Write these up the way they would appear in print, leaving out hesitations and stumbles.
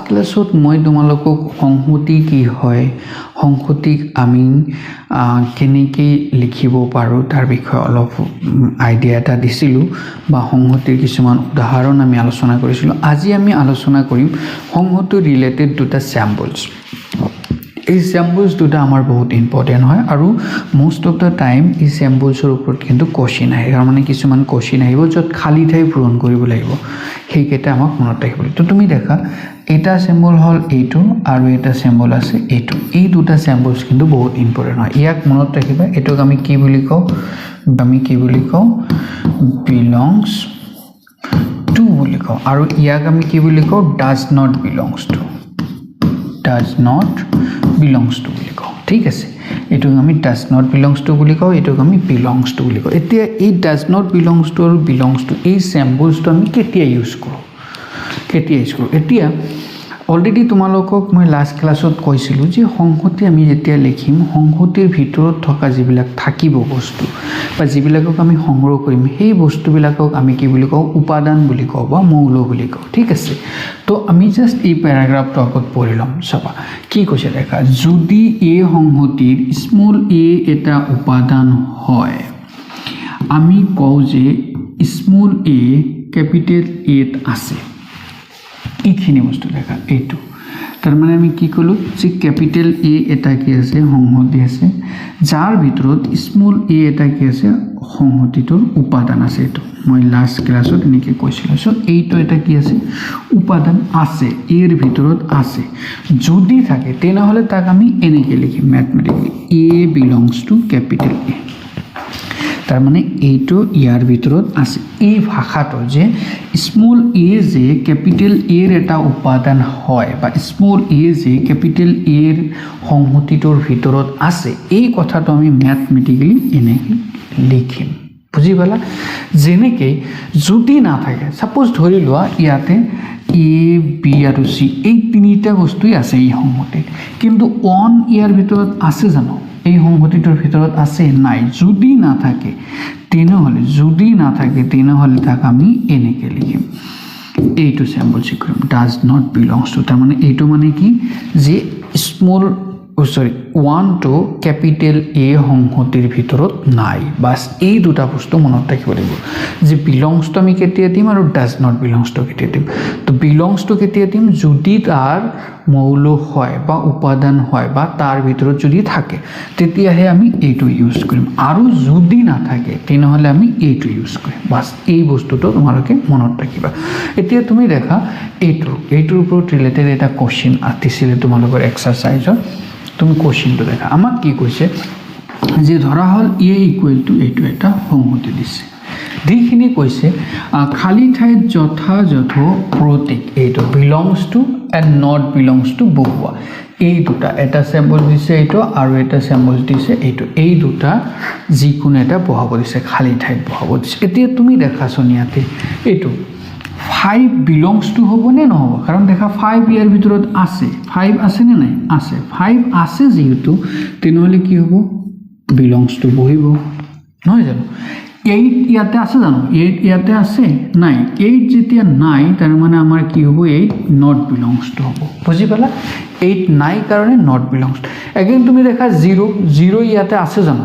ক্লাছত মই তোমালোকক সংহতি কি হয়, সংহতিক আমি কেনেকৈ লিখিব পাৰোঁ তাৰ বিষয়ে অলপ আইডিয়া এটা দিছিলোঁ বা সংহতিৰ কিছুমান উদাহৰণ আমি আলোচনা কৰিছিলোঁ। আজি আমি আলোচনা কৰিম সংহতি ৰিলেটেড দুটা চেম্পলছ। এই চেম্পলছ দুটা আমাৰ বহুত ইম্পৰ্টেণ্ট হয় আৰু মোষ্ট অফ দ্য টাইম এই চেম্পলছৰ ওপৰত কিন্তু কোৱেশ্চন আহে, তাৰমানে কিছুমান কোৱেশ্চন আহিব য'ত খালী ঠাই পূৰণ কৰিব লাগিব, সেইকেইটা আমাক মনত ৰাখিব লাগিব। তো তুমি দেখা এটা চেম্পল হ'ল এইটো আৰু এটা চেম্পল আছে এইটো, এই দুটা চেম্পলছ কিন্তু বহুত ইম্পৰ্টেণ্ট হয়। ইয়াক মনত ৰাখিবা, এইটোক আমি কি বুলি কওঁ, বিলংছ টু বুলি কওঁ, আৰু ইয়াক আমি কি বুলি কওঁ, ডাজ নট বিলংছ টু বুলি কওঁ। ঠিক আছে, এইটোক আমি ডাজ নট বিলংছ টু বুলি কওঁ, এইটোক আমি বিলংছ টু বুলি কওঁ। এতিয়া এই ডাজ নট বিলংছ টু আৰু বিলংছ টু এই চেম্পলছটো আমি কেতিয়া ইউজ কৰোঁ। এতিয়া অলৰেডি তোমালোকক মই লাষ্ট ক্লাছত কৈছিলোঁ যে সংহতি আমি যেতিয়া লিখিম, সংহতিৰ ভিতৰত থকা যিবিলাক থাকিব বস্তু বা যিবিলাকক আমি সংগ্ৰহ কৰিম, সেই বস্তুবিলাকক আমি কি বুলি কওঁ, উপাদান বুলি কওঁ বা মৌল বুলি কওঁ। ঠিক আছে, তো আমি জাষ্ট এই পেৰাগ্ৰাফটো আগত পঢ়ি ল'ম। চাবা কি কৈছে দেখা, যদি এই সংহতিৰ স্মল এ এটা উপাদান হয়, আমি কওঁ যে স্মল এ কেপিটেল এত আছে। এইখিনি বস্তু দেখা, এইটো তাৰমানে আমি কি ক'লোঁ যে কেপিটেল এ এটা কি আছে, সংহতি আছে, যাৰ ভিতৰত স্মল এ এটা কি আছে, সংহতিটোৰ উপাদান আছে। এইটো মই লাষ্ট ক্লাছত এনেকৈ কৈছিলোঁ। চ' এইটো এটা কি আছে, উপাদান আছে, এৰ ভিতৰত আছে। যদি থাকে তেনেহ'লে তাক আমি এনেকৈ লিখিম মেথমেটিকেলি, এ বিলংছ টু কেপিটেল এ। তাৰমানে এইটো ইয়াৰ ভিতৰত আছে। এই ভাষাটো যে স্মল এ যে কেপিটেল এৰ এটা উপাদান হয় বা স্মল এ যে কেপিটেল এৰ সংহতিটোৰ ভিতৰত আছে, এই কথাটো আমি মেথমেটিকেলি এনেকৈ লিখিম। বুজি পালা? যেনেকৈ যদি নাথাকে, ছাপ'জ ধৰি লোৱা ইয়াতে এ বি আৰু চি এই তিনিটা বস্তুৱেই আছে এই সংহতিত, কিন্তু ওৱান ইয়াৰ ভিতৰত আছে জানো, এই সংহতিটোৰ ভিতৰত আছে নাই? যদি নাথাকে তেনেহ'লে তাক আমি এনেকৈ লিখিম, এইটো চেম্পল চেক কৰিম, ডাজ নট বিলংছ টু। তাৰমানে এইটো মানে কি যে ওৱানটো কেপিটেল এ সংহতিৰ ভিতৰত নাই। বাছ এই দুটা বস্তু মনত ৰাখিব লাগিব যে বিলংছটো আমি কেতিয়া দিম আৰু ডাজ নট বিলংছটো কেতিয়া দিম। তো বিলংছটো কেতিয়া দিম, যদি তাৰ মৌল হয় বা উপাদান হয় বা তাৰ ভিতৰত যদি থাকে, তেতিয়াহে আমি এইটো ইউজ কৰিম, আৰু যদি নাথাকে তেনেহ'লে আমি এইটো ইউজ কৰিম। বাছ এই বস্তুটো তোমালোকে মনত ৰাখিবা। এতিয়া তুমি দেখা এইটোৰ ওপৰত ৰিলেটেড এটা কুৱেশ্যন দিছিলে তোমালোকৰ এক্সাৰচাইজত। তুমি কুৱেশ্যনটো দেখা, আমাক কি কৈছে যে ধৰা হ'ল এ ইকুৱেল টু এইটো এটা সংহতি দিছে, যিখিনি কৈছে খালী ঠাইত যথাযথ প্ৰতীক এইটো belongs to and not belongs to বহুৱা, এই দুটা এটা চেম্পল দিছে এইটো আৰু এটা চেম্পল দিছে এইটো, এই দুটা যিকোনো এটা বহাব দিছে, খালী ঠাইত বহাব দিছে। এতিয়া তুমি দেখাচোন ইয়াতে এইটো 5 বিলংছ টু হ'বনে নহ'ব, কাৰণ দেখা 5 ইয়াৰ ভিতৰত আছে, 5 আছেনে নাই, আছে। 5 আছে যিহেতু তেনেহ'লে কি হ'ব, বিলংছ টু বহিব, নহয় জানো। 8 ইয়াতে আছে জানো, 8 ইয়াতে আছে নাই, 8 যেতিয়া নাই তাৰমানে আমাৰ কি হ'ব, 8 নট বিলংছ টু হ'ব। বুজি পালা? 8 নাই কাৰণে নট বিলংছ টু। এগেইন তুমি দেখা 0 ইয়াতে আছে জানো,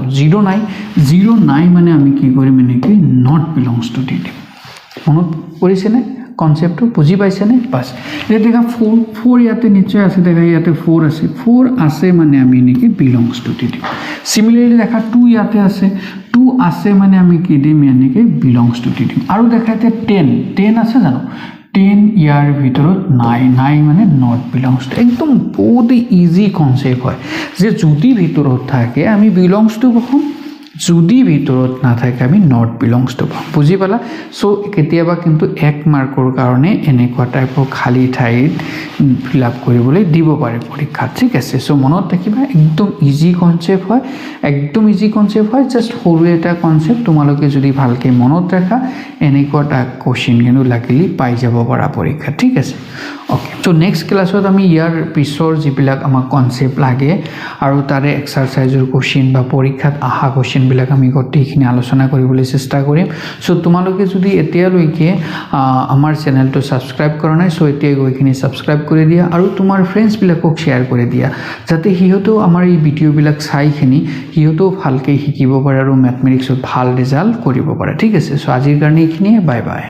0 নাই মানে আমি কি কৰিম, এনেকৈ নট বিলংছ টু দি দিম। মনত পৰিছেনে কনচেপ্টটো, বুজি পাইছেনে? বাছ এতিয়া দেখা 4 ইয়াতে নিশ্চয় আছে, দেখা ইয়াতে 4 আছে, 4 আছে মানে আমি এনেকৈ বিলংছ টু দি দিম। চিমিলাৰলি দেখা 2 ইয়াতে আছে, 2 আছে মানে আমি কি দিম, এনেকৈ বিলংছ টু দি দিম। আৰু দেখা এতিয়া 10 আছে জানো, 10 ইয়াৰ ভিতৰত নাই মানে নট বিলংছ টু। একদম বহুত ইজি কনচেপ্ট হয় যে যদি ভিতৰত থাকে আমি বিলংছ টু বহাম, যদি ভিতৰত নাথাকে আমি নট বিলংছ টু পাম। বুজি পালা? চ' কেতিয়াবা কিন্তু 1 মাৰ্কৰ কাৰণে এনেকুৱা টাইপৰ খালী ঠাইত ফিল আপ কৰিবলৈ দিব পাৰে পৰীক্ষাত। ঠিক আছে, চ' মনত ৰাখিবা, একদম ইজি কনচেপ্ট হয়, জাষ্ট সৰু এটা কনচেপ্ট। তোমালোকে যদি ভালকৈ মনত ৰাখা এনেকুৱা এটা কুৱেশ্যন কিন্তু লাকিলি পাই যাব পাৰা পৰীক্ষাত। ঠিক আছে, অ'কে। চ' নেক্সট ক্লাছত আমি ইয়াৰ পিছৰ যিবিলাক আমাক কনচেপ্ট লাগে আৰু তাৰে এক্সাৰচাইজৰ কুৱেশ্যন বা পৰীক্ষাত অহা কুৱেশ্যন কুৱেশ্যনবিলাক আমি গোটেইখিনি আলোচনা কৰিবলৈ চেষ্টা কৰিম সো তোমালোকে যদি এতিয়ালৈকে আমাৰ চেনেলটো সাবস্ক্ৰাইব কৰা নাই সো এতিয়া গৈখিনি সাবস্ক্ৰাইব কৰি দিয়া আৰু তোমাৰ ফ্ৰেণ্ডছবিলাকক শ্বেয়াৰ কৰি দিয়া যাতে সিহঁতেও আমাৰ এই ভিডিঅ'বিলাক চাইখিনি সিহঁতেও ভালকৈ শিকিব পাৰে আৰু মেথমেটিক্সত ভাল ৰিজাল্ট কৰিব পাৰে ঠিক আছে সো আজিৰ কাৰণে এইখিনিয়ে বাই বাই